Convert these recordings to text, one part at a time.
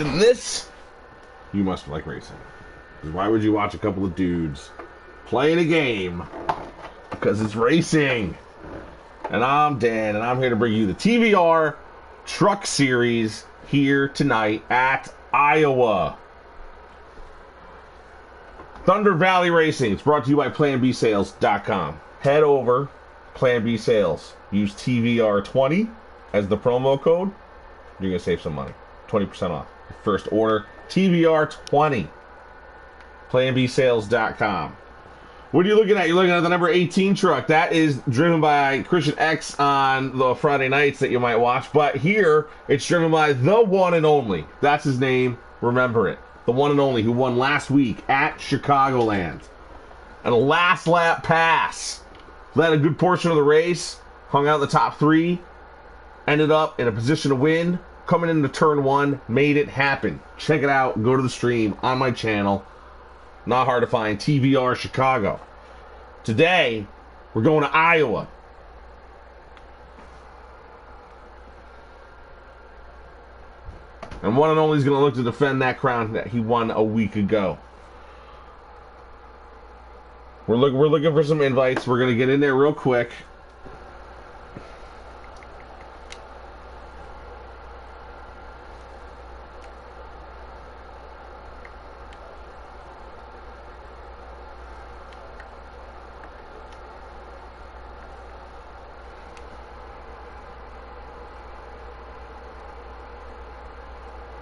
In this, you must like racing. Because why would you watch a couple of dudes playing a game? Because it's racing. And I'm Dan, and I'm here to bring you the TVR Truck Series here tonight at Iowa. Thunder Valley Racing. It's brought to you by PlanBSales.com. Head over, Plan B Sales. Use TVR20 as the promo code. You're going to save some money. 20% off. First order, TVR20. PlanBSales.com. What are you looking at? You're looking at the number 18 truck. That is driven by Christian X on the Friday nights that you might watch. But here, it's driven by the one and only. That's his name. Remember it. The one and only who won last week at Chicagoland. And a last lap pass. Led a good portion of the race. Hung out in the top three. Ended up in a position to win. Coming into turn one. Made it happen. Check it out. Go to the stream on my channel. Not hard to find. TVR Chicago. Today, we're going to Iowa. And one and only is going to look to defend that crown that he won a week ago. We're looking for some invites. We're going to get in there real quick.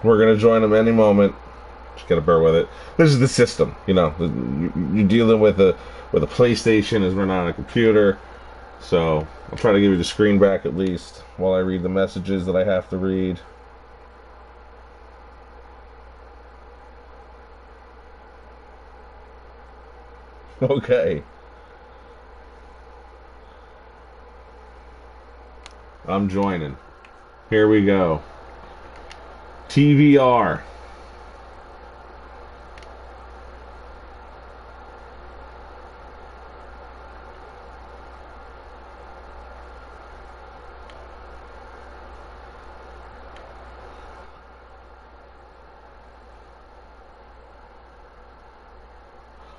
We're going to join them any moment. Just got to bear with it. This is the system, you know. You're dealing with a PlayStation as we're not on a computer. So I'll try to give you the screen back at least while I read the messages that I have to read. Okay. I'm joining. Here we go. TVR.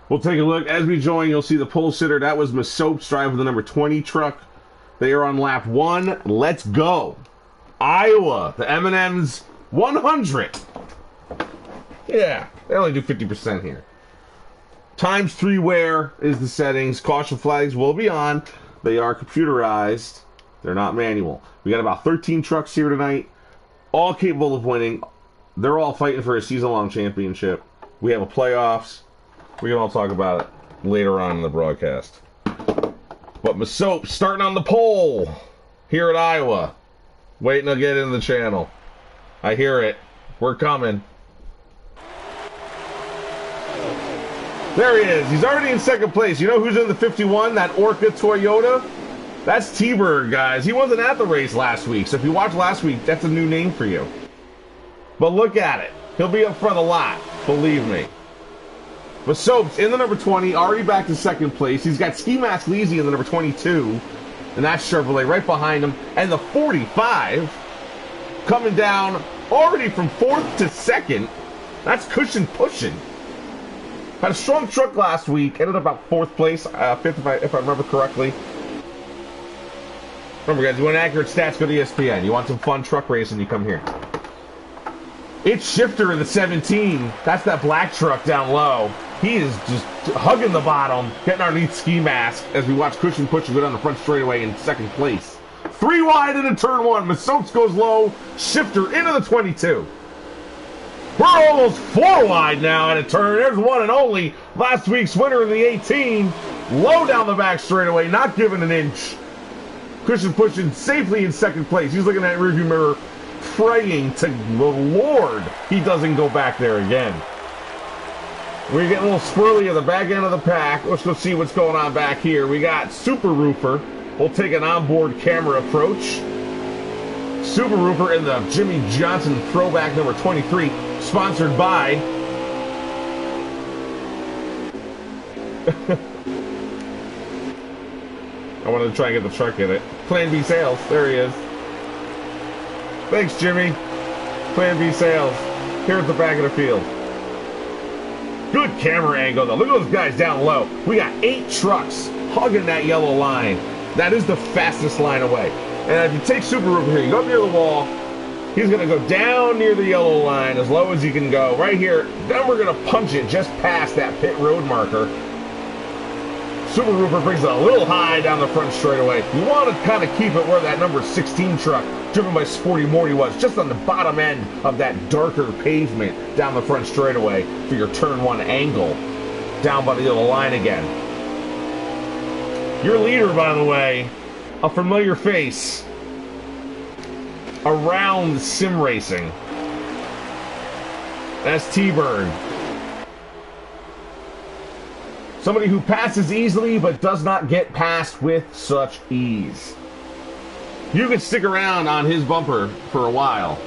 We'll take a look. As we join, you'll see the pole sitter. That was Masopes driving the number 20 truck. They are on lap 1. Let's go. Iowa. The M&M's 100. Yeah, they only do 50% here. Times 3 wear is the settings. Caution flags will be on. They are computerized. They're not manual. We got about 13 trucks here tonight, all capable of winning. They're all fighting for a season-long championship. We have a playoffs. We can all talk about it later on in the broadcast. But Masopes starting on the pole here at Iowa. Waiting to get in the channel. I hear it. We're coming. There he is. He's already in second place. You know who's in the 51? That Orca Toyota? That's T-Bird, guys. He wasn't at the race last week. So if you watched last week, that's a new name for you. But look at it. He'll be up front a lot. Believe me. But Soaps in the number 20, already back to second place. He's got Ski Mask Leezy in the number 22. And that's Chevrolet right behind him. And the 45 coming down already from 4th to 2nd. That's Cushion Pushing. Had a strong truck last week. Ended up about 4th place. 5th if I remember correctly. Remember guys, you want accurate stats, go to ESPN. You want some fun truck racing, you come here. It's Shifter in the 17. That's that black truck down low. He is just hugging the bottom, getting underneath Ski Mask as we watch Cushion Pushing go down the front straightaway in second place. 3 wide into turn 1. Masopes goes low. Shifter into the 22. We're almost 4 wide now at a turn. There's one and only. Last week's winner in the 18. Low down the back straightaway, not giving an inch. Cushion Pushing safely in second place. He's looking at the rearview mirror, praying to the Lord he doesn't go back there again. We're getting a little swirly at the back end of the pack. Let's go see what's going on back here. We got Super Roofer. We'll take an onboard camera approach. Super Roofer in the Jimmy Johnson throwback number 23, sponsored by I wanted to try and get the truck in it. Plan B Sales. There he is. Thanks, Jimmy. Plan B Sales. here at the back of the field. Good camera angle, though. Look at those guys down low. We got 8 trucks hugging that yellow line. That is the fastest line away. And if you take Super Roofer here, you go up near the wall. He's going to go down near the yellow line as low as he can go. Right here. Then we're going to punch it just past that pit road marker. Super Roofer brings it a little high down the front straightaway. You want to kind of keep it where that number 16 truck, driven by Sporty Morty, was, just on the bottom end of that darker pavement down the front straightaway for your turn 1 angle, down by the yellow line again. Your leader, by the way, a familiar face around sim racing. That's T-Bird. Somebody who passes easily but does not get past with such ease. You can stick around on his bumper for a while.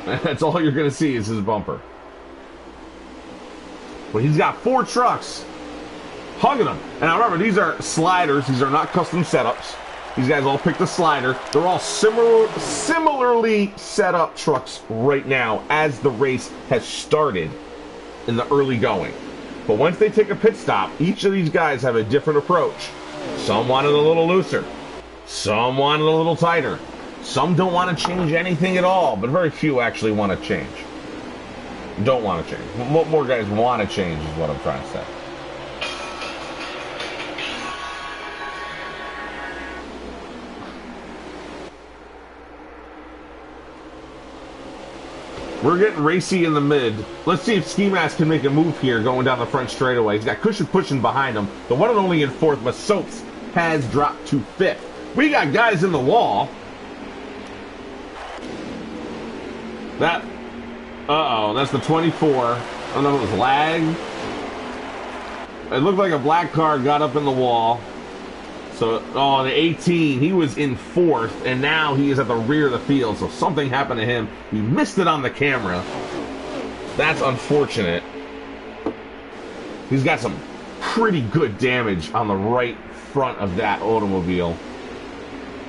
That's all you're going to see is his bumper. But he's got 4 trucks hugging him. And now remember, these are sliders. These are not custom setups. These guys all picked a slider. They're all similarly set up trucks right now as the race has started in the early going. But once they take a pit stop, each of these guys have a different approach. Some want it a little looser. Some want it a little tighter. Some don't want to change anything at all, but very few actually want to change. Don't want to change. More guys want to change is what I'm trying to say. We're getting racy in the mid. Let's see if Ski Mask can make a move here going down the front straightaway. He's got Cushion pushing behind him. The one and only in 4th, but Soaps has dropped to 5th. We got guys in the wall. That's the 24. I don't know if it was lag. It looked like a black car got up in the wall. So, the 18, he was in 4th, and now he is at the rear of the field. So something happened to him. He missed it on the camera. That's unfortunate. He's got some pretty good damage on the right front of that automobile.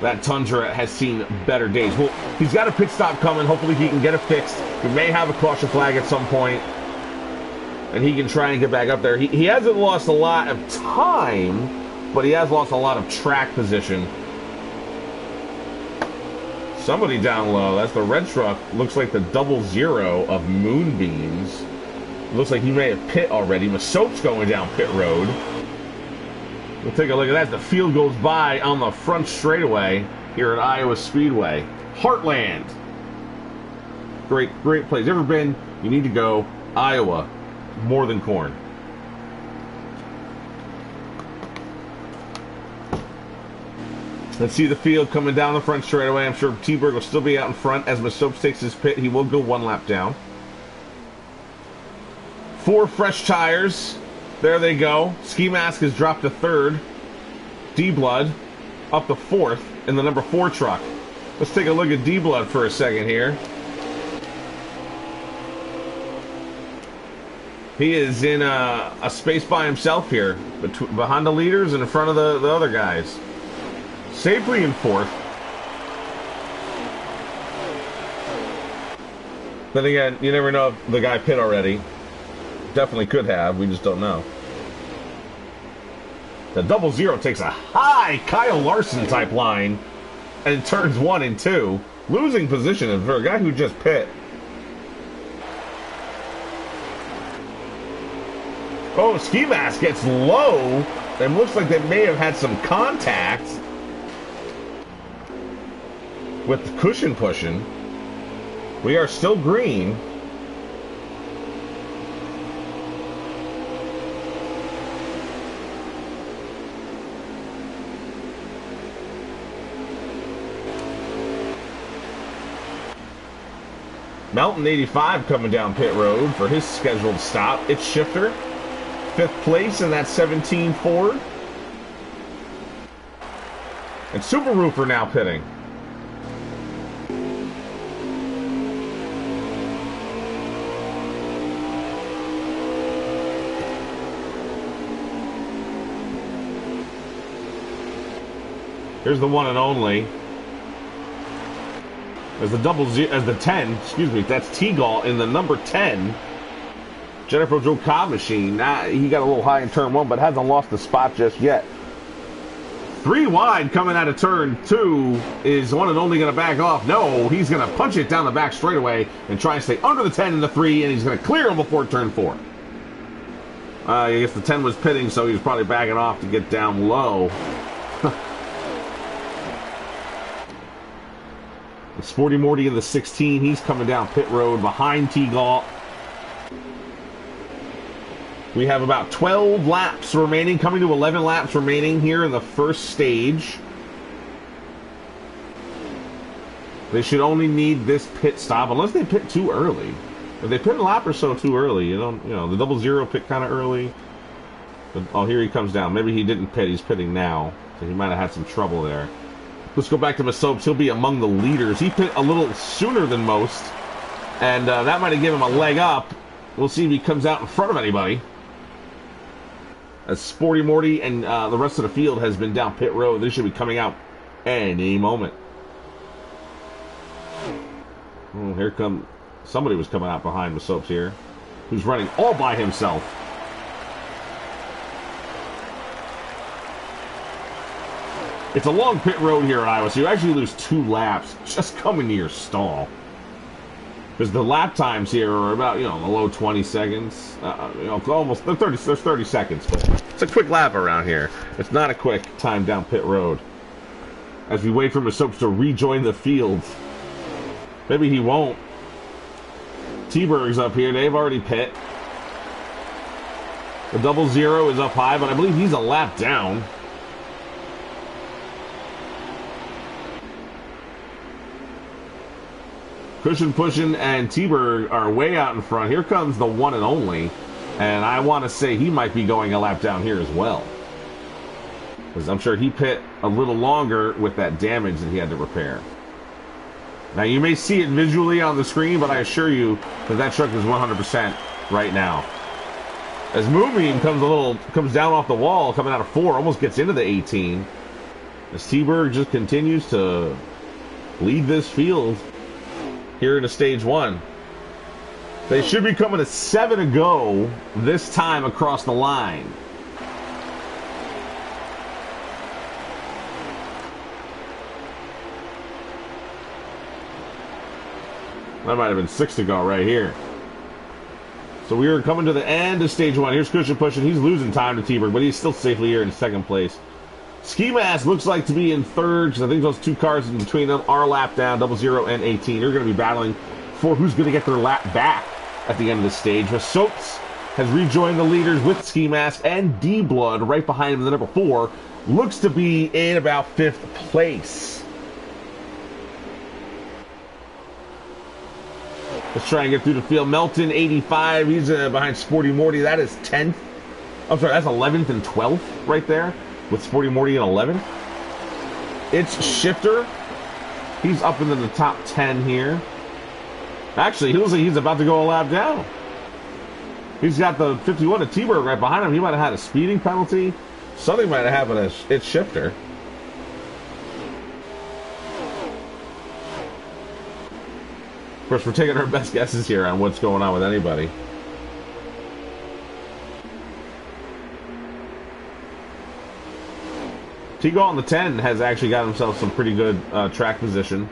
That Tundra has seen better days. Well, he's got a pit stop coming. Hopefully he can get it fixed. We may have a caution flag at some point, and he can try and get back up there. He hasn't lost a lot of time, but he has lost a lot of track position. Somebody down low. That's the red truck. Looks like the 00 of Moonbeams. Looks like he may have pit already. Masoap's going down pit road. We'll take a look at that. The field goes by on the front straightaway here at Iowa Speedway. Heartland. Great place. Ever been? You need to go. Iowa. More than corn. Let's see the field coming down the front straightaway. I'm sure T-Bird will still be out in front as Masoapes takes his pit. He will go 1 lap down. 4 fresh tires. There they go. Ski Mask has dropped to 3rd. D-Blood up to 4th in the number 4 truck. Let's take a look at D-Blood for a second here. He is in a space by himself here, behind the leaders and in front of the other guys. Safely in 4th. Then again, you never know if the guy pit already. Definitely could have, we just don't know. The 00 takes a high Kyle Larson type line and turns 1 and 2. Losing position for a guy who just pit. Oh, Ski Mask gets low and looks like they may have had some contact with the Cushion pushing. We are still green. Mountain 85 coming down pit road for his scheduled stop. It's Shifter, 5th place in that 17 Ford. And Super Roofer now pitting. Here's the one and only. as the as the 10, excuse me, that's Teagle in the number 10. Jennifer Joe Cobb machine. He got a little high in turn 1, but hasn't lost the spot just yet. 3 wide coming out of turn 2. Is one and only going to back off? No, he's going to punch it down the back straightaway and try and stay under the 10 in the 3, and he's going to clear him before turn 4. I guess the 10 was pitting, so he was probably backing off to get down low. Sporty Morty in the 16. He's coming down pit road behind Teagle. We have about 12 laps remaining, coming to 11 laps remaining here in the first stage. They should only need this pit stop, unless they pit too early. If they pit a lap or so too early, the 00 pit kind of early. But, oh, here he comes down. Maybe he didn't pit. He's pitting now, so he might have had some trouble there. Let's go back to Masopes. He'll be among the leaders. He pit a little sooner than most, and that might have given him a leg up. We'll see if he comes out in front of anybody. As Sporty Morty and the rest of the field has been down pit road, they should be coming out any moment. Oh, here come... Somebody was coming out behind Masopes here, who's running all by himself. It's a long pit road here at Iowa, so you actually lose 2 laps just coming to your stall. Because the lap times here are about, the low 20 seconds. Almost, there's 30 seconds, but it's a quick lap around here. It's not a quick time down pit road. As we wait for Masopes to rejoin the field. Maybe he won't. T-Berg's up here. They've already pit. The 00 is up high, but I believe he's a lap down. Cushion Pushing and T-Berg are way out in front. Here comes the one and only. And I want to say he might be going a lap down here as well. Because I'm sure he pit a little longer with that damage that he had to repair. Now, you may see it visually on the screen, but I assure you that truck is 100% right now. As Moonbeam comes down off the wall, coming out of 4, almost gets into the 18. As T-Berg just continues to lead this field here into stage 1. They should be coming to 7 to go this time across the line. That might have been 6 to go right here. So we are coming to the end of stage 1. Here's Cushion Pushing. He's losing time to T-Berg, but he's still safely here in 2nd place. Ski Mask looks like to be in 3rd, because I think those 2 cars in between them are lap down, 00 and 18. They're going to be battling for who's going to get their lap back at the end of the stage. Masopes has rejoined the leaders with Ski Mask, and D-Blood right behind him in the number 4 looks to be in about 5th place. Let's try and get through the field. Melton, 85. He's behind Sporty Morty. That is 10th. I'm sorry, that's 11th and 12th right there, with Sporty Morty in 11th. It's Shifter. He's up into the top 10 here. Actually, he looks like he's about to go a lap down. He's got the 51 of T-Berg right behind him. He might have had a speeding penalty. Something might have happened. It's Shifter. Of course, we're taking our best guesses here on what's going on with anybody. Teagle on the 10 has actually got himself some pretty good track position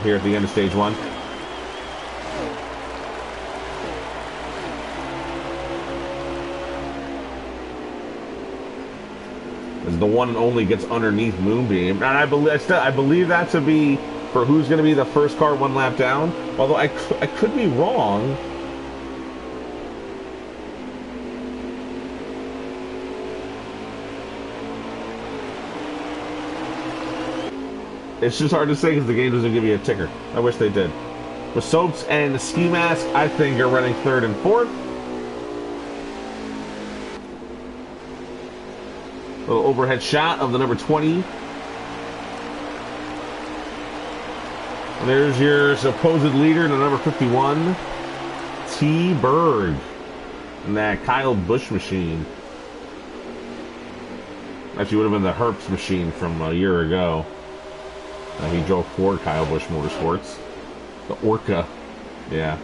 here at the end of stage 1. As the one and only gets underneath Moonbeam, and I believe that to be for who's going to be the first car 1 lap down. Although I could be wrong. It's just hard to say because the game doesn't give you a ticker. I wish they did. With Soaps and the Ski Mask, I think are running 3rd and 4th. Little overhead shot of the number 20. And there's your supposed leader, the number 51, T-Berg. And that Kyle Busch machine. Actually would have been the Herps machine from a year ago. He drove for Kyle Busch Motorsports. The Orca. Yeah.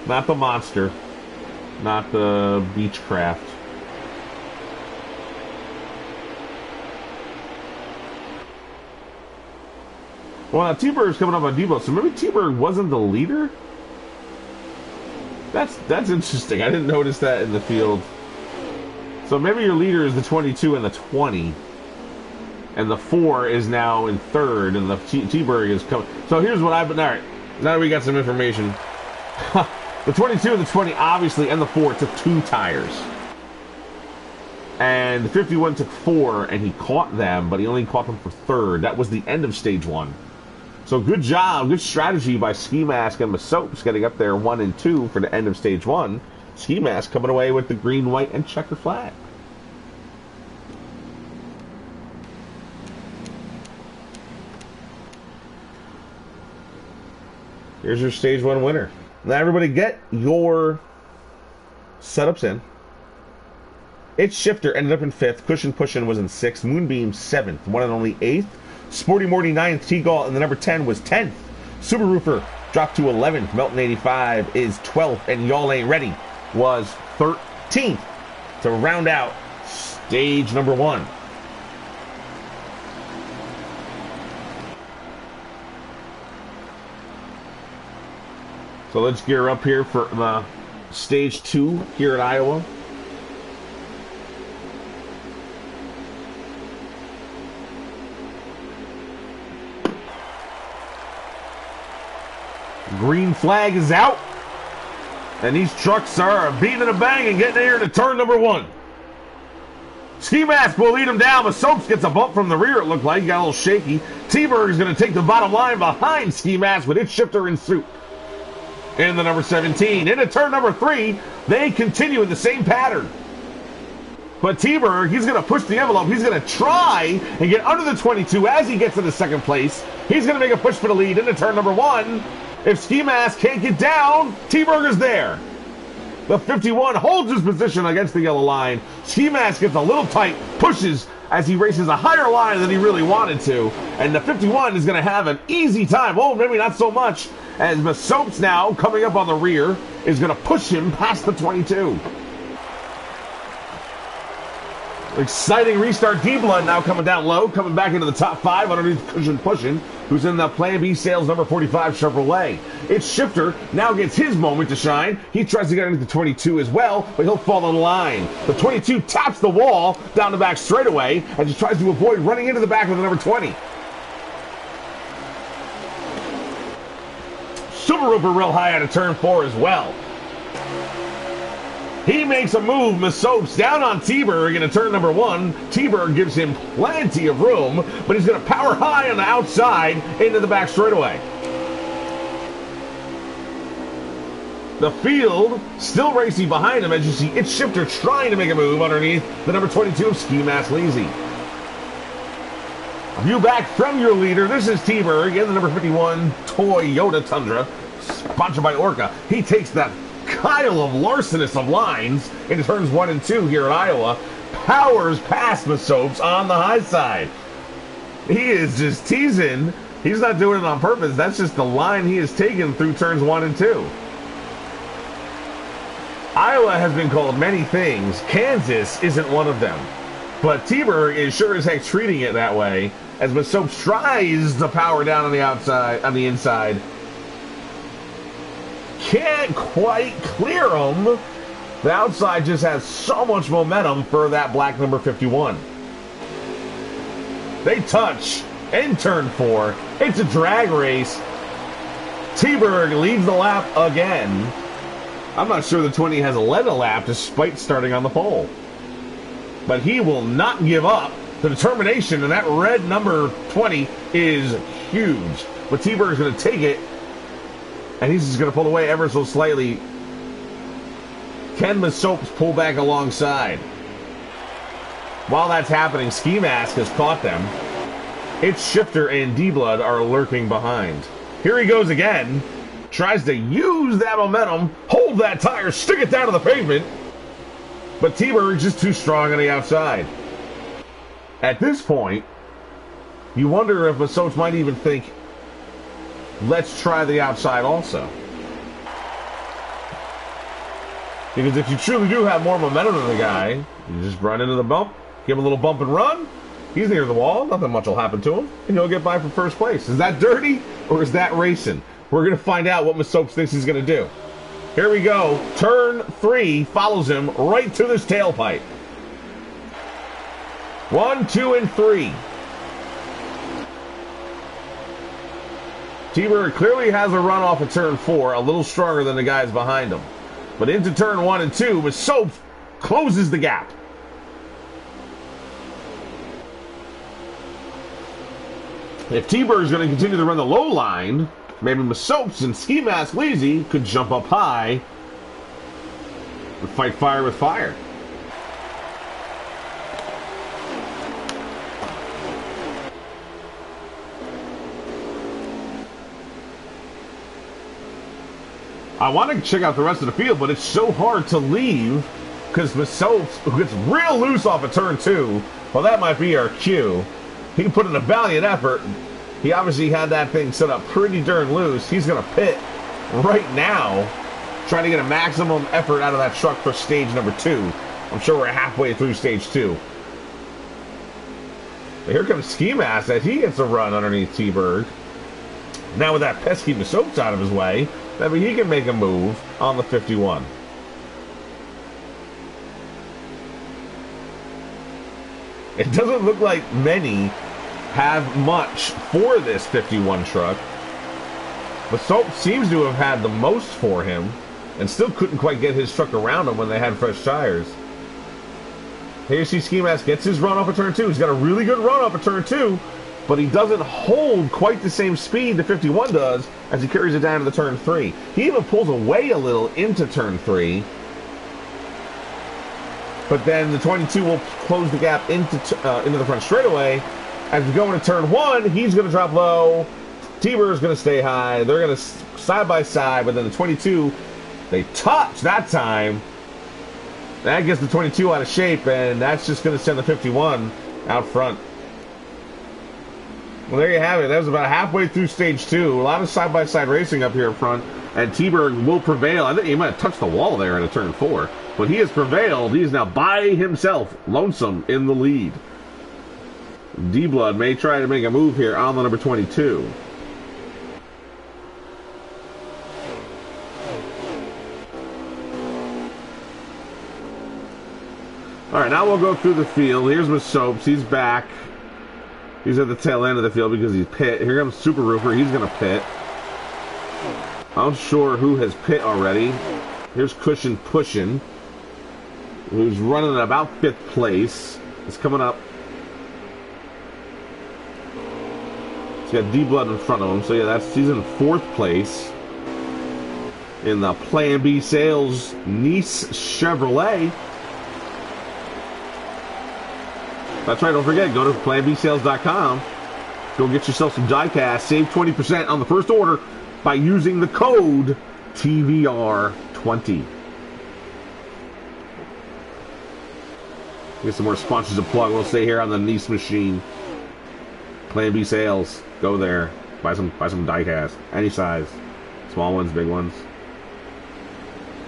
Not the monster. Not the Beechcraft. Well, now T-Birg's coming up on Debo, so maybe T-Birg wasn't the leader? That's interesting. I didn't notice that in the field. So maybe your leader is the 22 and the 20. And the 4 is now in third, and the T-Birg is coming. So here's what I've been... All right, now that we got some information. The 22 and the 20, obviously, and the 4 took 2 tires. And the 51 took 4, and he caught them, but he only caught them for third. That was the end of stage 1. So good job, good strategy by Ski Mask and Masopes getting up there 1 and 2 for the end of stage 1. Ski Mask coming away with the green, white, and checker flag. Here's your stage 1 winner. Now everybody get your setups in. Its Shifter ended up in 5th. Cushion Pushin' was in 6th. Moonbeam 7th. One and only 8th. Sporty Morty 9th. T-Gall and the number 10 was 10th. Super Roofer dropped to 11th. Melton 85 is 12th. And Y'all Ain't Ready was 13th to round out stage number 1. So let's gear up here for the stage 2 here at Iowa. Green flag is out. And these trucks are beating a bang and getting here to turn number 1. Ski Mask will lead him down, but Soaps gets a bump from the rear, it looked like. He got a little shaky. T-Birg is going to take the bottom line behind Ski Mask with its Shifter in suit. In the number 17. Into turn number 3, they continue in the same pattern. But T-Birg, he's going to push the envelope. He's going to try and get under the 22 as he gets into second place. He's going to make a push for the lead into turn number 1. If Ski Mask can't get down, T-Birg is there. The 51 holds his position against the yellow line. Ski Mask gets a little tight, pushes as he races a higher line than he really wanted to. And the 51 is going to have an easy time. Oh, maybe not so much, as Masopes now, coming up on the rear, is going to push him past the 22. Exciting restart. D-Blood now coming down low, coming back into the top 5 underneath Cushion Pushin', who's in the Plan B Sales number 45 Chevrolet. Its Shifter now gets his moment to shine. He tries to get into the 22 as well, but he'll fall in line. The 22 taps the wall down the back straightaway and just tries to avoid running into the back of the number 20. Super Rooper real high out of turn 4 as well. He makes a move, Masopes down on T-Birg into turn number 1. T-Birg gives him plenty of room, but he's going to power high on the outside into the back straightaway. The field still racing behind him as you see its Shifter trying to make a move underneath the number 22 of Ski Mask Lazy. A view back from your leader. This is T-Birg in the number 51 Toyota Tundra, sponsored by Orca. He takes that Kyle of larcenous of lines into turns 1 and 2 here at Iowa. Powers past Masopes on the high side. He is just teasing. He's not doing it on purpose. That's just the line he has taken through turns 1 and 2. Iowa has been called many things. Kansas isn't one of them. But T-Birg is sure as heck treating it that way as Masopes tries to power down on the outside, on the inside. Can't quite clear him. The outside just has so much momentum for that black number 51. They touch in turn 4. It's a drag race. T-Birg leads the lap again. I'm not sure the 20 has led a lap despite starting on the pole. But he will not give up. The determination in that red number 20 is huge. But T-Birg's going to take it. And he's just going to pull away ever so slightly. Can Masopes pull back alongside? While that's happening, Ski Mask has caught them. Its Shifter and D-Blood are lurking behind. Here he goes again. Tries to use that momentum, hold that tire, stick it down to the pavement. But T-Birg's just too strong on the outside. At this point, you wonder if Masopes might even think, let's try the outside also. Because if you truly do have more momentum than the guy, you just run into the bump, give him a little bump and run. He's near the wall, nothing much will happen to him, and he'll get by for first place. Is that dirty, or is that racing? We're going to find out what Masopes thinks he's going to do. Here we go. Turn 3 follows him right to this tailpipe. 1, 2, and 3. T-Bird clearly has a run off of turn 4, a little stronger than the guys behind him. But into turn 1 and 2, Masopes closes the gap. If T-Bird is going to continue to run the low line, maybe Masopes and Ski Mask Lazy could jump up high and fight fire with fire. I want to check out the rest of the field, but it's so hard to leave because Masopes gets real loose off of turn 2. Well, that might be our cue. He put in a valiant effort. He obviously had that thing set up pretty darn loose. He's going to pit right now, trying to get a maximum effort out of that truck for stage number 2. I'm sure we're halfway through stage 2. But here comes Ski Mask as he gets a run underneath T-Bird. Now with that pesky Masopes out of his way, maybe he can make a move on the 51. It doesn't look like many have much for this 51 truck. Masopes seems to have had the most for him and still couldn't quite get his truck around him when they had fresh tires. Here you see Ski Mask gets his run off of turn 2. He's got a really good run off of turn 2, but he doesn't hold quite the same speed the 51 does as he carries it down to the turn 3. He even pulls away a little into turn 3, but then the 22 will close the gap into the front straightaway. As we go into turn 1, he's going to drop low. T-Bird is going to stay high. They're going to side by side, but then the 22, they touch that time. That gets the 22 out of shape, and that's just going to send the 51 out front. Well, there you have it. That was about halfway through stage 2. A lot of side-by-side racing up here in front, and T-Bird will prevail. I think he might have touched the wall there in a turn 4, but he has prevailed. He is now by himself, lonesome in the lead. D-Blood may try to make a move here on the number 22. All right, now we'll go through the field. Here's Masopes. He's back. He's at the tail end of the field because he's pit. Here comes Super Roofer. He's going to pit. I'm sure who has pit already. Here's Cushion Pushin', who's running at about 5th place. It's coming up. He's got D-Blood in front of him. So, yeah, he's in 4th place in the Plan B Sales Nice Chevrolet. That's right, don't forget, go to planbsales.com. Go get yourself some diecast. Save 20% on the first order by using the code TVR20. Get some more sponsors to plug. We'll stay here on the Nice machine. Plan B Sales. Go there. Buy some diecast. Any size. Small ones, big ones.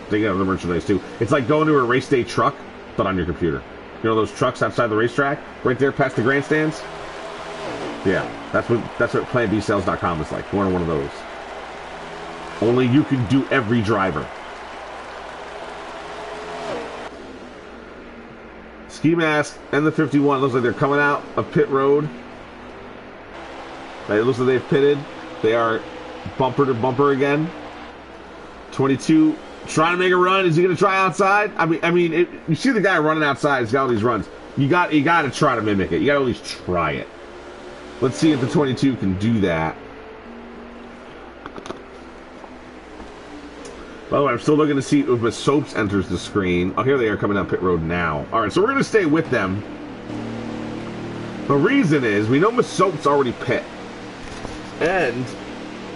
They get other merchandise too. It's like going to a race day truck, but on your computer. You know those trucks outside the racetrack? Right there past the grandstands? Yeah, that's what planbsales.com is like. One of those. Only you can do every driver. Ski Mask and the 51 looks like they're coming out of pit road. It looks like they've pitted. They are bumper to bumper again. 22 trying to make a run. Is he going to try outside? I mean, you see the guy running outside. He's got all these runs. You got to try to mimic it. You got to at least try it. Let's see if the 22 can do that. By the way, I'm still looking to see if Masopes enters the screen. Oh, here they are coming down pit road now. All right, so we're going to stay with them. The reason is we know Masopes already pit. And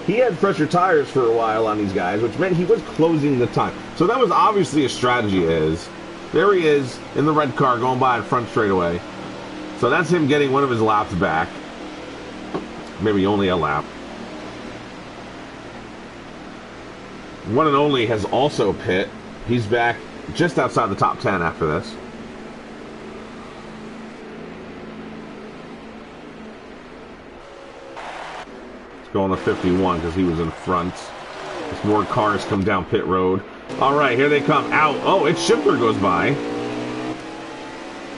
he had fresher tires for a while on these guys, which meant he was closing the time. So that was obviously a strategy. There he is in the red car going by in front straightaway. So that's him getting one of his laps back. Maybe only a lap. One and only has also pit. He's back just outside the top 10 after this. Let's go on the 51 because he was in front. As more cars come down pit road. All right, here they come. Out. Oh, its shifter goes by.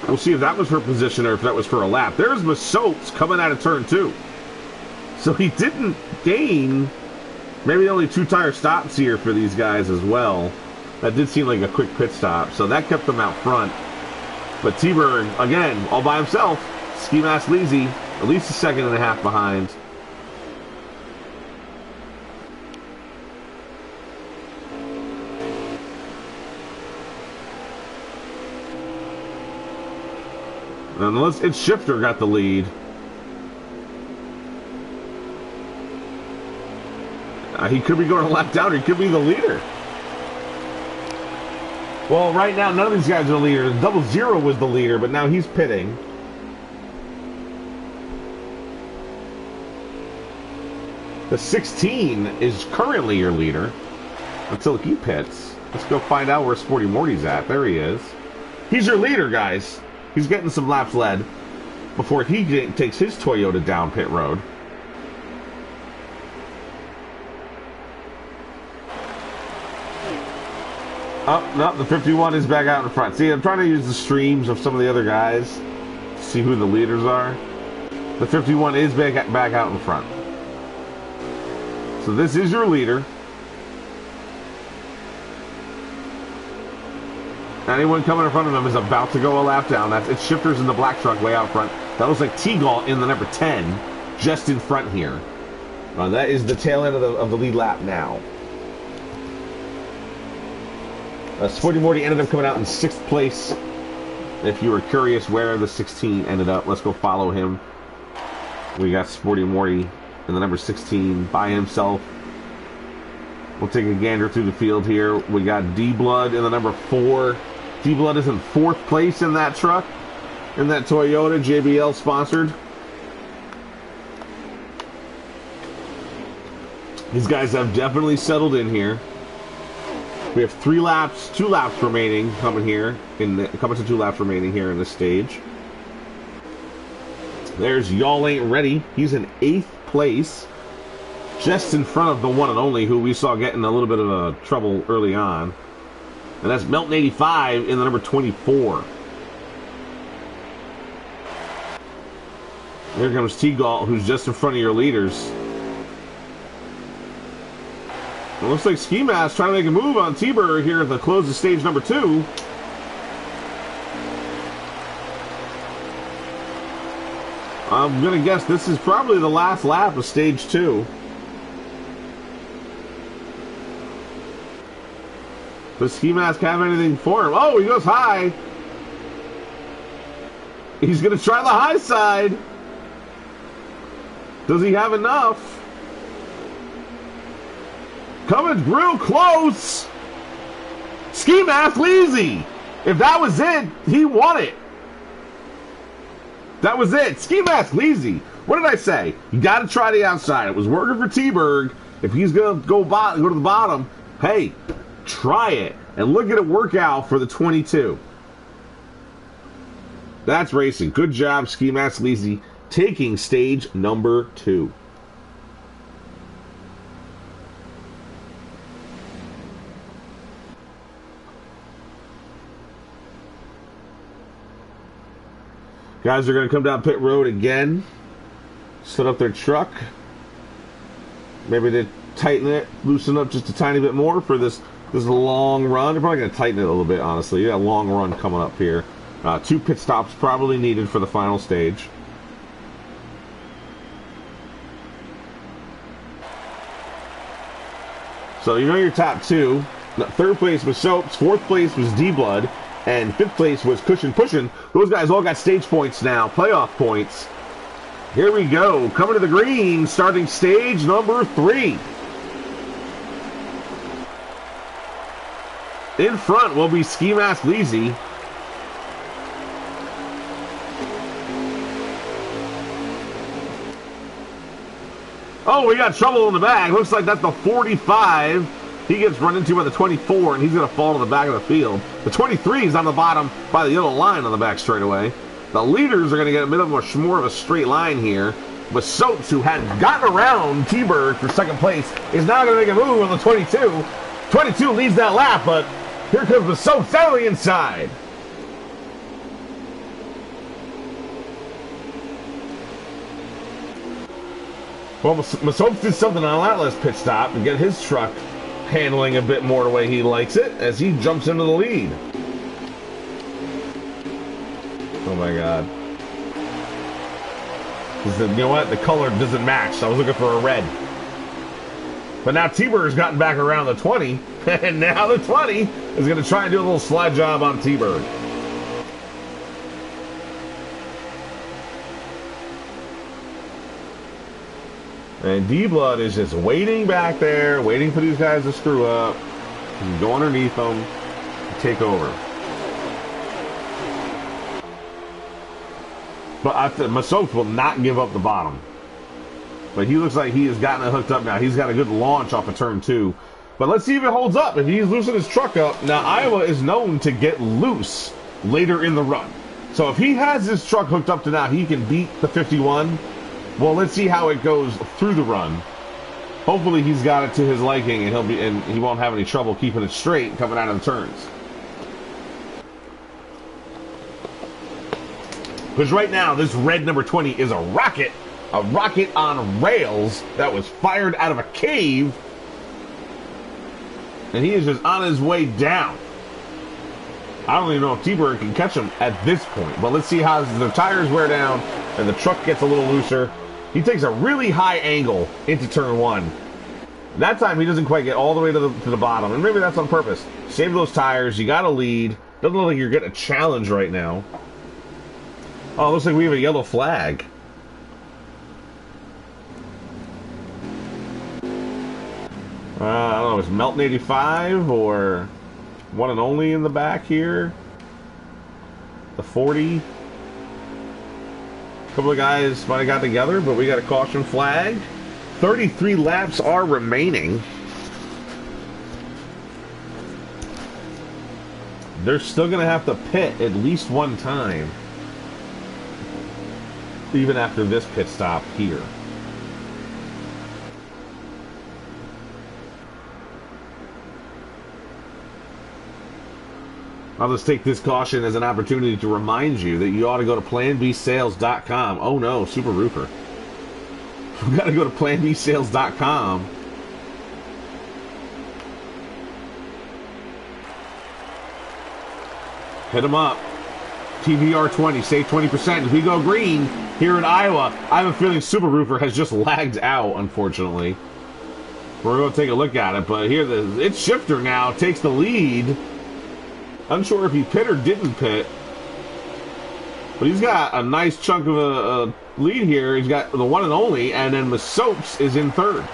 We'll see if that was for position or if that was for a lap. There's Masopes coming out of turn 2. So he didn't gain. Maybe only 2 tire stops here for these guys as well. That did seem like a quick pit stop. So that kept them out front. But T-Bird, again, all by himself. Ski Mask Leezy, at least a second and a half behind. Unless its shifter got the lead. He could be going a lap down, or he could be the leader. Well, right now, none of these guys are the leader. Double Zero was the leader, but now he's pitting. The 16 is currently your leader until he pits. Let's go find out where Sporty Morty's at. There he is. He's your leader, guys. He's getting some laps led before he takes his Toyota down pit road. Oh, no, the 51 is back out in front. See, I'm trying to use the streams of some of the other guys to see who the leaders are. The 51 is back out in front. So this is your leader. Anyone coming in front of him is about to go a lap down. That's its shifters in the black truck way out front. That looks like T-Galt in the number 10, just in front here. That is the tail end of the lead lap now. Sporty Morty ended up coming out in 6th place. If you were curious where the 16 ended up, let's go follow him. We got Sporty Morty in the number 16 by himself. We'll take a gander through the field here. We got D-Blood in the number 4. D-Blood is in 4th place in that truck, in that Toyota JBL sponsored. These guys have definitely settled in here. We have 2 laps remaining coming here coming to 2 laps remaining here in this stage. There's Y'all Ain't Ready. He's in 8th place, just in front of the one and only who we saw getting a little bit of trouble early on. And that's Melton 85 in the number 24. There comes T-Galt, who's just in front of your leaders. It looks like Ski Mask trying to make a move on T-Bird here at the close of stage number 2. I'm going to guess this is probably the last lap of stage 2. Does Ski Mask have anything for him? Oh, he goes high. He's going to try the high side. Does he have enough? Coming real close. Ski Mask Leezy. If that was it, he won it. That was it. Ski Mask Leezy. What did I say? You got to try the outside. It was working for T-Berg. If he's going to go to the bottom, hey, try it. And look at it work out for the 22. That's racing. Good job, Ski Mask Leezy, taking stage number 2. Guys are going to come down pit road again, set up their truck. Maybe they tighten it, loosen up just a tiny bit more for this long run. They're probably going to tighten it a little bit, honestly. Yeah, long run coming up here. 2 pit stops probably needed for the final stage. So you know your top 2. 3rd place was Soaps, 4th place was D-Blood, and 5th place was Cushion Pushin'. Those guys all got stage points now, playoff points. Here we go, coming to the green, starting stage number 3. In front will be Ski Mask Leezy. Oh, we got trouble in the back. Looks like that's the 45 He gets run into by the 24, and he's going to fall to the back of the field. The 23 is on the bottom by the yellow line on the back straightaway. The leaders are going to get a bit of more of a straight line here. But Soaps, who had gotten around T-Bird for second place, is now going to make a move on the 22. 22 leads that lap, but here comes the Soaps down the inside. Well, Masopes did something on that last pit stop to get his truck handling a bit more the way he likes it as he jumps into the lead. Oh my God. You know what? The color doesn't match, so I was looking for a red. But now T-Bird's gotten back around the 20, and now the 20 is going to try and do a little slide job on T-Bird. And D-Blood is just waiting back there, waiting for these guys to screw up, and go underneath them, and take over. But I think Masopes will not give up the bottom. But he looks like he has gotten it hooked up now. He's got a good launch off of turn 2. But let's see if it holds up. If he's loosening his truck up. Now, Iowa is known to get loose later in the run. So if he has his truck hooked up to now, he can beat the 51. Well, let's see how it goes through the run. Hopefully he's got it to his liking, and he won't have any trouble keeping it straight coming out of the turns. Because right now, this red number 20 is a rocket on rails that was fired out of a cave. And he is just on his way down. I don't even know if T-Bird can catch him at this point. But let's see how the tires wear down and the truck gets a little looser. He takes a really high angle into turn 1. That time he doesn't quite get all the way to the bottom. And maybe that's on purpose. Save those tires. You got to lead. Doesn't look like you're getting a challenge right now. Oh, it looks like we have a yellow flag. I don't know, is Melton 85 or one and only in the back here? The 40. A couple of guys might have got together, but we got a caution flag. 33 laps are remaining. They're still going to have to pit at least one time, even after this pit stop here. I'll just take this caution as an opportunity to remind you that you ought to go to planbsales.com. Oh no, Super Roofer. We've got to go to planbsales.com. Hit them up. TVR 20, save 20%. If we go green here in Iowa, I have a feeling Super Roofer has just lagged out, unfortunately. We're going to take a look at it, but here, it's Shifter now, takes the lead. Unsure if he pit or didn't pit. But he's got a nice chunk of a lead here. He's got the one and only, and then Masopes is in third.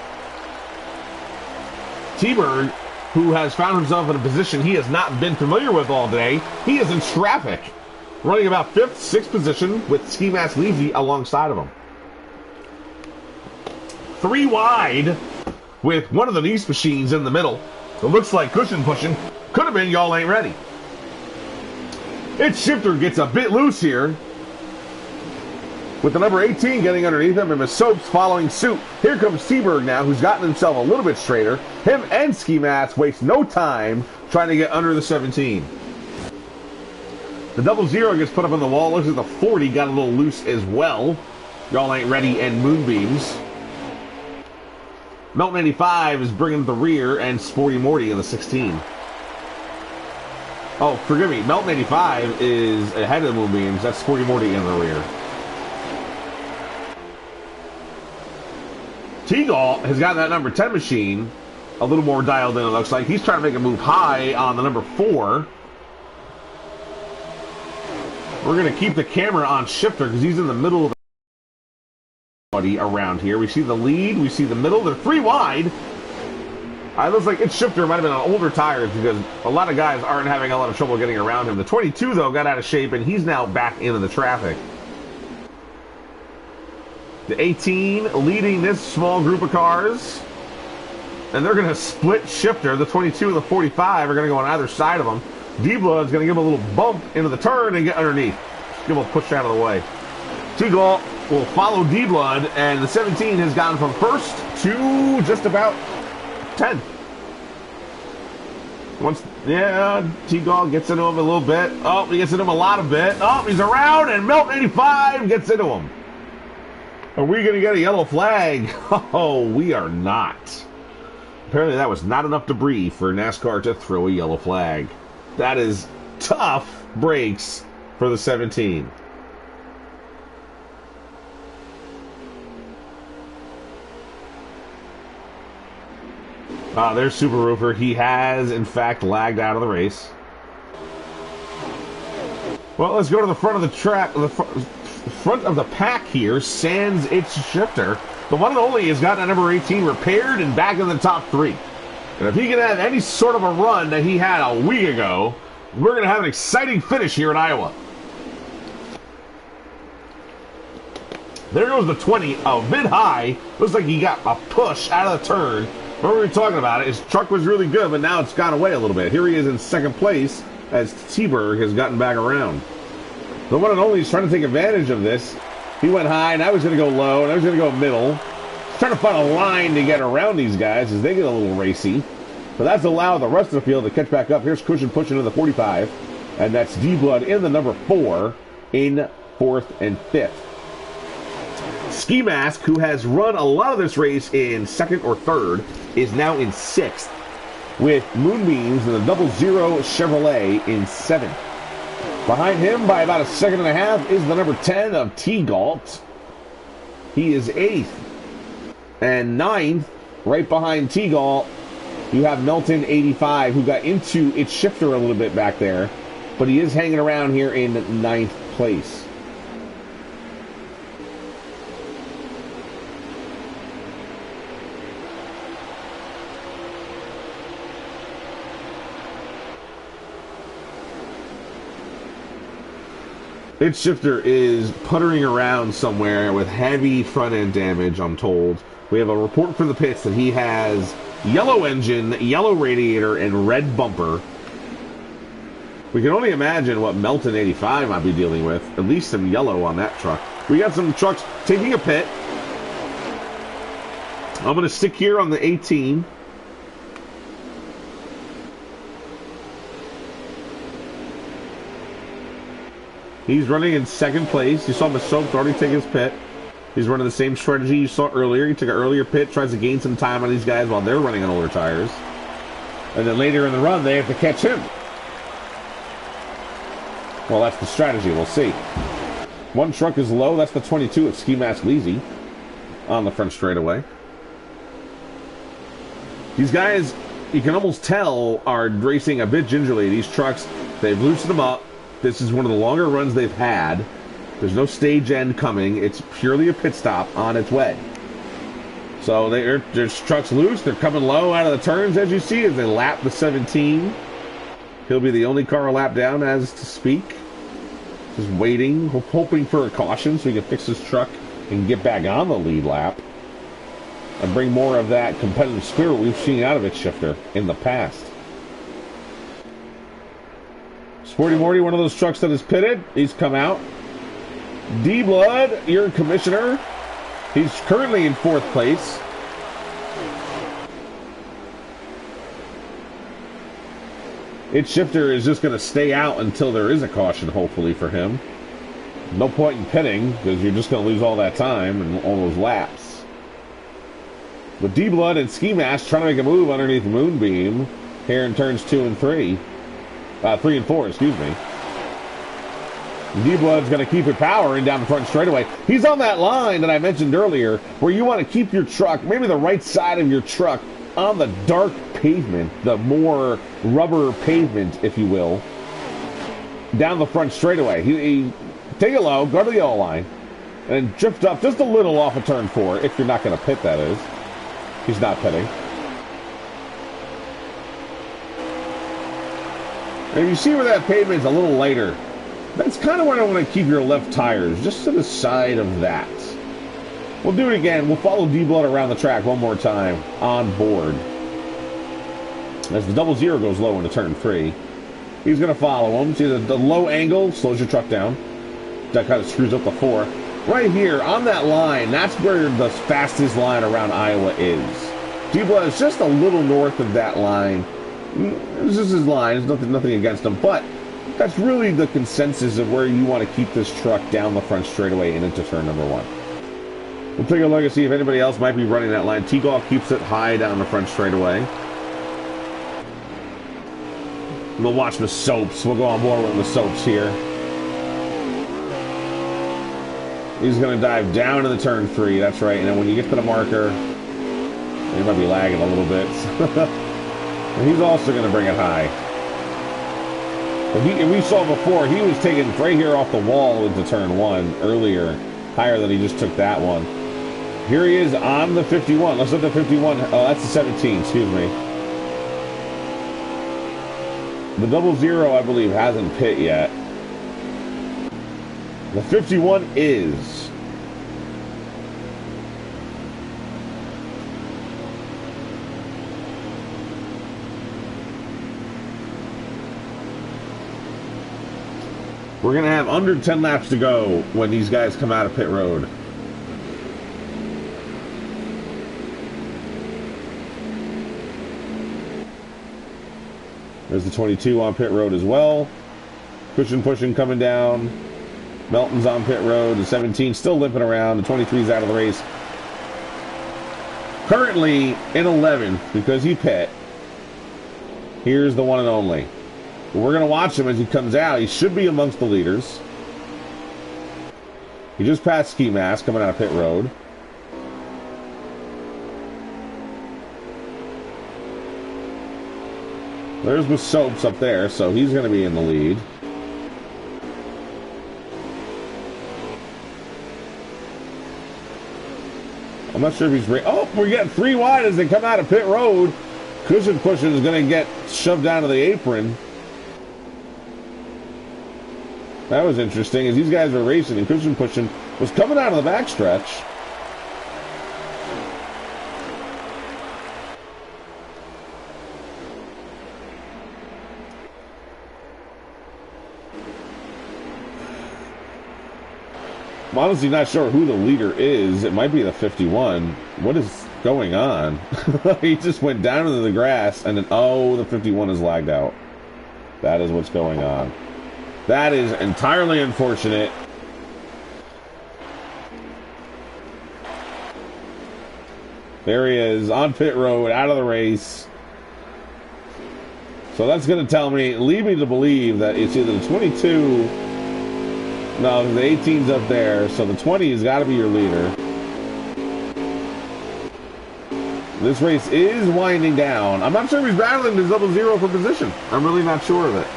T-Bird, who has found himself in a position he has not been familiar with all day, he is in traffic. Running about 5th, 6th position with Ski Mask Levy alongside of him. 3 wide with one of the Nice machines in the middle. It looks like cushion pushing. Could have been Y'all Ain't Ready. Its Shifter gets a bit loose here, with the number 18 getting underneath him and Masopes following suit. Here comes Seaberg now, who's gotten himself a little bit straighter. Him and Ski Mask waste no time trying to get under the 17. The 00 gets put up on the wall. Looks like the 40 got a little loose as well. Y'all Ain't Ready and Moonbeams. Melton 85 is bringing the rear, and Sporty Morty in the 16. Oh, forgive me. Melton 85 is ahead of the Moonbeams. That's Sporty Morty in the rear. Teagle has got that number 10 machine a little more dialed in, it looks like. He's trying to make a move high on the number 4. We're going to keep the camera on Shifter because he's in the middle of the around here. We see the lead. We see the middle. They're 3 wide. It looks like its Shifter might have been on older tires because a lot of guys aren't having a lot of trouble getting around him. The 22, though, got out of shape, and he's now back into the traffic. The 18 leading this small group of cars. and they're going to split shifter. The 22 and the 45 are going to go on either side of them. D-Blood's going to give him a little bump into the turn and get underneath. Just give him a push out of the way. T-Galt will follow D-Blood, and the 17 has gone from first to just about 10. T-Galt gets into him a little bit. Oh, he gets into him a lot of bit. Oh, he's around, and Melt 85 gets into him. Are we going to get a yellow flag? Oh, we are not. Apparently that was not enough debris for NASCAR to throw a yellow flag. That is tough breaks for the 17. There's Super Roofer. He has, in fact, lagged out of the race. Well, let's go to the front of the track. The front of the pack here, sans its shifter. The one and only has gotten a number 18 repaired and back in the top 3. And if he can have any sort of a run that he had a week ago, we're going to have an exciting finish here in Iowa. There goes the 20, a bit high. Looks like he got a push out of the turn. Remember we were talking about it. His truck was really good, but now it's gone away a little bit. Here he is in second place as T-Berg has gotten back around. The one and only is trying to take advantage of this. He went high, and I was going to go low, and I was going to go middle. He's trying to find a line to get around these guys as they get a little racy. But that's allowed the rest of the field to catch back up. Here's Cushion pushing into the 45, and that's D-Blood in the number 4 in 4th and 5th. Ski Mask, who has run a lot of this race in 2nd or 3rd, is now in 6th, with Moonbeams and the 00 Chevrolet in 7th. Behind him by about a second and a half is the number 10 of T-Galt. He is 8th. And 9th, right behind T-Galt, you have Melton 85, who got into its shifter a little bit back there, but he is hanging around here in 9th place. Its shifter is puttering around somewhere with heavy front end damage, I'm told. We have a report from the pits that he has yellow engine, yellow radiator, and red bumper. We can only imagine what Melton 85 might be dealing with. At least some yellow on that truck. We got some trucks taking a pit. I'm going to stick here on the 18. He's running in 2nd place. You saw Massouk already take his pit. He's running the same strategy you saw earlier. He took an earlier pit, tries to gain some time on these guys while they're running on older tires. And then later in the run, they have to catch him. Well, that's the strategy. We'll see. One truck is low. That's the 22 of Ski Mask Leezy on the front straightaway. These guys, you can almost tell, are racing a bit gingerly. These trucks, they've loosened them up. This is one of the longer runs they've had. There's no stage end coming. It's purely a pit stop on its way. So there's trucks loose. They're coming low out of the turns, as you see, as they lap the 17. He'll be the only car a lap down as to speak. Just waiting, hoping for a caution so he can fix his truck and get back on the lead lap. And bring more of that competitive spirit we've seen out of its shifter in the past. Sporty Morty, one of those trucks that is pitted. He's come out. D-Blood, your commissioner. He's currently in 4th place. Its shifter is just going to stay out until there is a caution, hopefully, for him. No point in pitting, because you're just going to lose all that time and all those laps. But D-Blood and Ski Mask trying to make a move underneath Moonbeam here in turns 2 and 3. 3 and 4, excuse me. D-Blood's going to keep it powering down the front straightaway. He's on that line that I mentioned earlier where you want to keep your truck, maybe the right side of your truck, on the dark pavement, the more rubber pavement, if you will, down the front straightaway. He take it low, go to the yellow line, and drift up just a little off of turn 4, if you're not going to pit, that is. He's not pitting. And you see where that pavement's a little lighter. That's kind of where I want to keep your left tires, just to the side of that. We'll do it again. We'll follow D-Blood around the track one more time on board. as the 00 goes low into turn 3. He's going to follow him. See, the low angle slows your truck down. That kind of screws up the 4. Right here, on that line, that's where the fastest line around Iowa is. Dubois is just a little north of that line. It's just his line. There's nothing against him. But that's really the consensus of where you want to keep this truck down the front straightaway and into turn number 1. We'll take a look and see if anybody else might be running that line. T-Gall keeps it high down the front straightaway. We'll watch the soaps. We'll go on board with the soaps here. He's going to dive down to the turn 3. That's right. And then when you get to the marker, he might be lagging a little bit. And he's also going to bring it high. But we saw before, he was taking right here off the wall into turn 1 earlier, higher than he just took that one. Here he is on the 51. Let's look at the 51. Oh, that's the 17. Excuse me. The 00, I believe, hasn't pit yet. The 51 is. We're going to have under 10 laps to go when these guys come out of pit road. There's the 22 on pit road as well. Pushing coming down. Melton's on pit road. The 17 still limping around. The 23's out of the race. Currently in 11th because he pit. Here's the one and only. We're going to watch him as he comes out. He should be amongst the leaders. He just passed Ski Mask coming out of pit road. There's the Soaps up there, so he's going to be in the lead. I'm not sure if he's... Oh, we're getting 3 wide as they come out of pit road. Pushing is going to get shoved down to the apron. That was interesting, as these guys were racing, and pushing was coming out of the backstretch. I'm honestly not sure who the leader is. It might be the 51. What is going on? He just went down into the grass, and then, oh, the 51 is lagged out. That is what's going on. That is entirely unfortunate. There he is, on pit road, out of the race. So that's going to tell me, lead me to believe that it's either the 22... No, the 18's up there, so the 20 has got to be your leader. This race is winding down. I'm not sure if he's battling the 00 for position. I'm really not sure of it.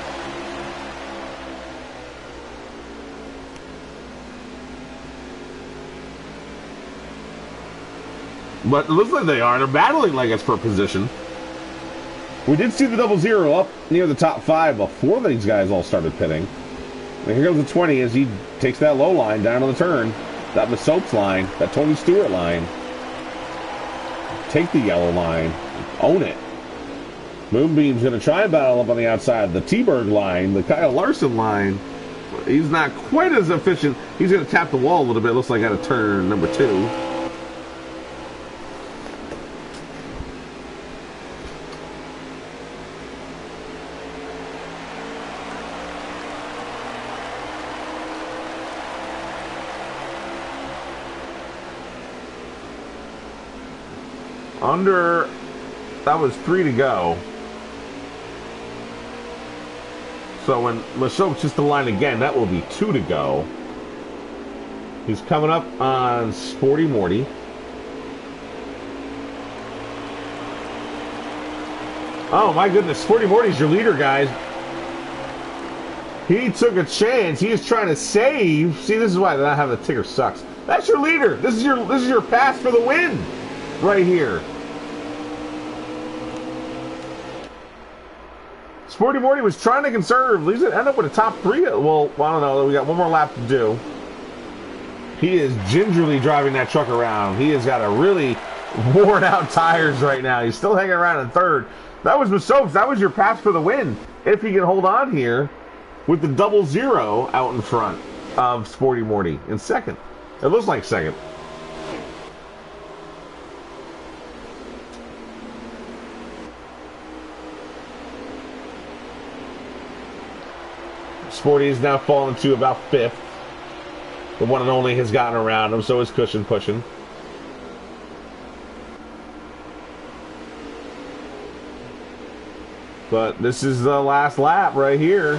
But it looks like they are. They're battling like it's for position. We did see the 00 up near the top 5 before these guys all started pitting. And here comes the 20 as he takes that low line down on the turn. That Soaps line, that Tony Stewart line. Take the yellow line. Own it. Moonbeam's going to try and battle up on the outside. The T-Berg line, the Kyle Larson line. He's not quite as efficient. He's going to tap the wall a little bit. Looks like out of turn number 2. That was 3 to go. So when Mashoke's just the line again, that will be 2 to go. He's coming up on Sporty Morty. Oh my goodness, Sporty Morty's your leader, guys. He took a chance. He is trying to save. See, this is why not having the ticker sucks. That's your leader. This is your pass for the win, right here. Sporty Morty was trying to conserve. He's going to end up with a top 3. Well, I don't know. We got one more lap to do. He is gingerly driving that truck around. He has got a really worn out tires right now. He's still hanging around in 3rd. That was Soaps. That was your pass for the win. If he can hold on here with the 0-0 out in front of Sporty Morty in second. It looks like second. Sporty is now fallen to about fifth. The one and only has gotten around him, so is Cushion pushing. But this is the last lap right here.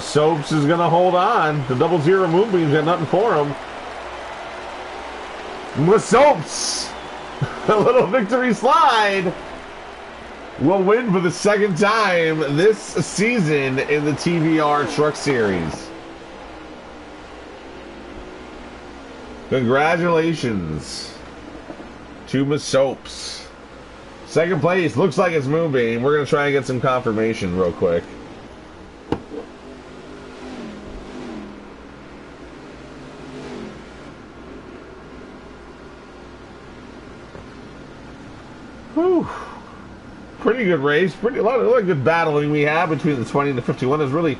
Soaps is going to hold on. The 0-0 Moonbeam's got nothing for him. Soaps, a little victory slide, will win for the second time this season in the TVR Truck Series. Congratulations to Soaps. Second place, looks like it's Moonbeam. We're going to try and get some confirmation real quick. Whew. Pretty good race. A lot of good battling we have between the 20 and the 51. It's really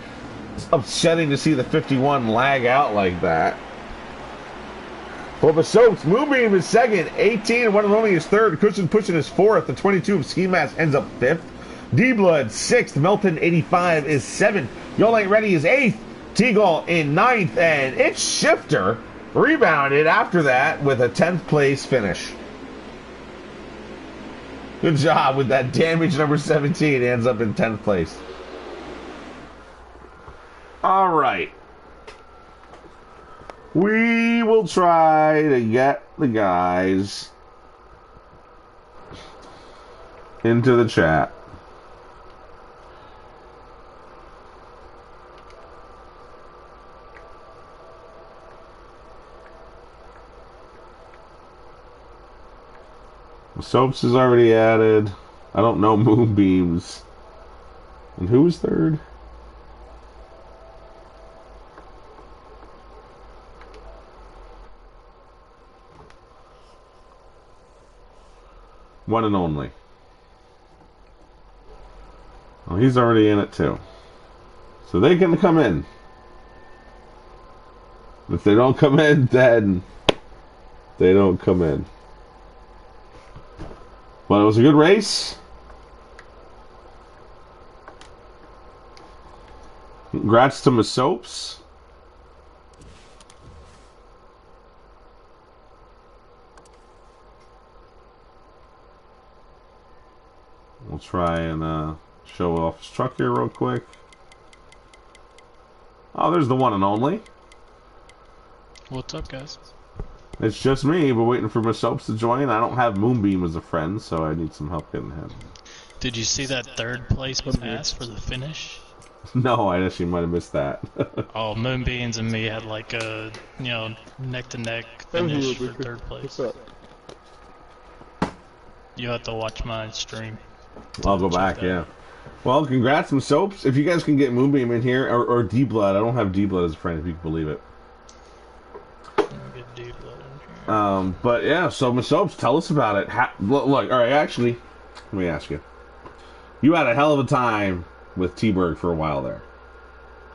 upsetting to see the 51 lag out like that. Well, Soaps, Moonbeam is second, 18, and one and only is third. Cushion pushing is fourth. The 22 of Ski Mask ends up fifth. D-Blood, sixth. Melton, 85, is seventh. Y'all Ain't Ready is eighth. Teagle in ninth, and it's Shifter rebounded after that with a 10th place finish. Good job with that damage number 17. It ends up in 10th place. All right. We will try to get the guys into the chat. Soaps is already added. I don't know Moonbeams. And who was third? One and only. Well, he's already in it too. So they can come in. If they don't come in, then they don't come in. But it was a good race. Congrats to Soaps. We'll try and show off his truck here real quick. Oh, there's the one and only. What's up, guys? It's just me. We're waiting for Soaps to join. I don't have Moonbeam as a friend, so I need some help getting him. Did you see that third place pass for the finish? No, I actually might have missed that. Oh, Moonbeams and me had like a, neck to neck finish for third place. You have to watch my stream. I'll go back, yeah. Well, congrats, Soaps. If you guys can get Moonbeam in here, or D-Blood. I don't have D-Blood as a friend, if you can believe it. Get D-Blood in here. But yeah, so Soaps, tell us about it. Look, all right, actually, let me ask you. You had a hell of a time with T-Berg for a while there.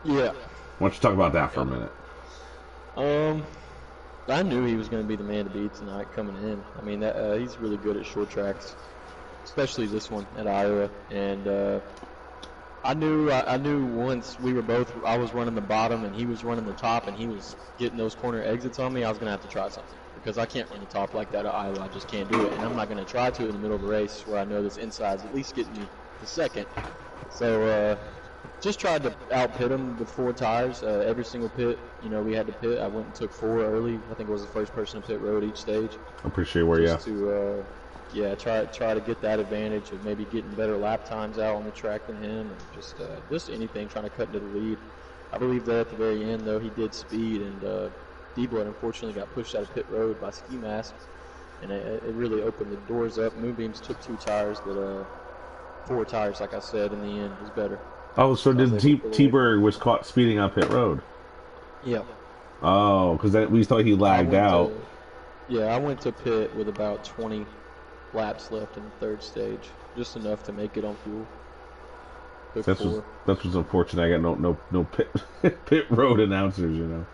Yeah. Why don't you talk about that for a minute? I knew he was going to be the man to beat tonight coming in. I mean, he's really good at short tracks, especially this one at Iowa. And I knew once I was running the bottom and he was running the top, and he was getting those corner exits on me, I was going to have to try something, because I can't run the top like that at Iowa. I just can't do it, and I'm not going to try to in the middle of the race where I know this inside's at least getting me the second. So just tried to out-pit him with 4 tires. Every single pit, we had to pit. I went and took 4 early. I think I was the first person to pit road each stage. I appreciate where you are. Try to get that advantage of maybe getting better lap times out on the track than him, and just anything, trying to cut into the lead. I believe that at the very end, though, he did speed, and D-Blood unfortunately got pushed out of pit road by Ski Mask, and it really opened the doors up. Moonbeams took 2 tires, but 4 tires, like I said, in the end was better. Oh, so did T-Berg was caught speeding up pit road? Yeah. Oh, because we thought he lagged out. Yeah, I went to pit with about 20 laps left in the third stage, just enough to make it on fuel. That's what's unfortunate. I got no pit road announcers, you know.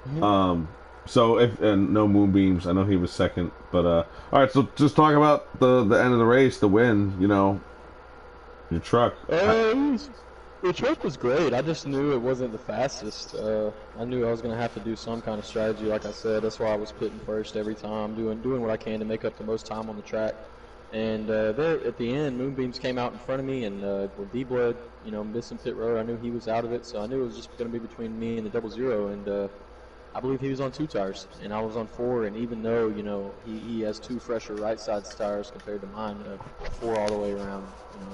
Mm-hmm. So if and no moonbeams. I know he was second, but all right. So just talk about the end of the race, the win. You know, your truck. The truck was great. I just knew it wasn't the fastest. I knew I was going to have to do some kind of strategy, like I said. That's why I was pitting first every time, doing what I can to make up the most time on the track. And there at the end, Moonbeams came out in front of me, and with D-Blood, missing pit road, I knew he was out of it, so I knew it was just going to be between me and the 00. And I believe he was on 2 tires, and I was on 4. And even though he has 2 fresher right side tires compared to mine, 4 all the way around,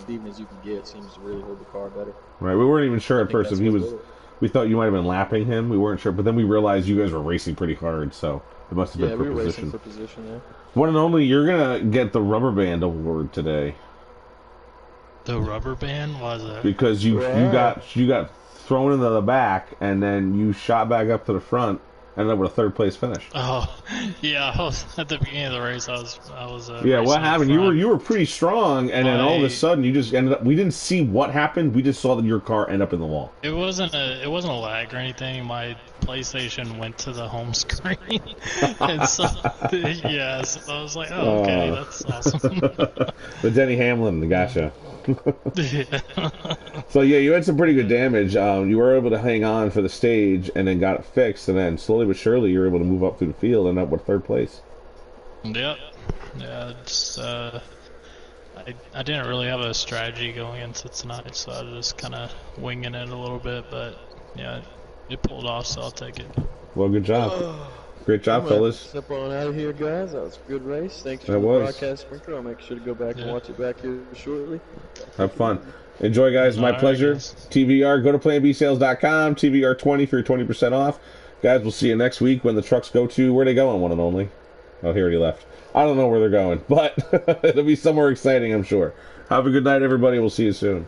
even as you can get, seems to really hold the car better. Right, we weren't even sure at first if he was. We thought you might have been lapping him. We weren't sure, but then we realized you guys were racing pretty hard, so it must have been for we were position. racing for position. Yeah. One and only, you're gonna get the rubber band award today. The rubber band? Why is that? Because you got thrown into the back, and then you shot back up to the front, ended up with a 3rd place finish. Oh, yeah. I was, at the beginning of the race, I was. Yeah, what happened? You were pretty strong, and then all of a sudden you just ended up. We didn't see what happened. We just saw that your car end up in the wall. It wasn't a lag or anything. My PlayStation went to the home screen, and so yeah, so I was like, oh, okay, that's awesome. The Denny Hamlin, gotcha. Yeah. So yeah, you had some pretty good damage. You were able to hang on for the stage, and then got it fixed, and then slowly but surely you were able to move up through the field and end up with 3rd place. Yep. Yeah. It's, I didn't really have a strategy going into tonight, so I was just kind of winging it a little bit, but yeah, it pulled off, so I'll take it. Well, good job. Great job, fellas. Step on out of here, guys. That was a good race. Thanks for the broadcast, Sprinkler. I'll make sure to go back and watch it back here shortly. Have fun. Enjoy, guys. My pleasure. Guys. TVR, go to planbsales.com. TVR20 for your 20% off. Guys, we'll see you next week when the trucks go to, where they going, one and only? Oh, he already left. I don't know where they're going, but it'll be somewhere exciting, I'm sure. Have a good night, everybody. We'll see you soon.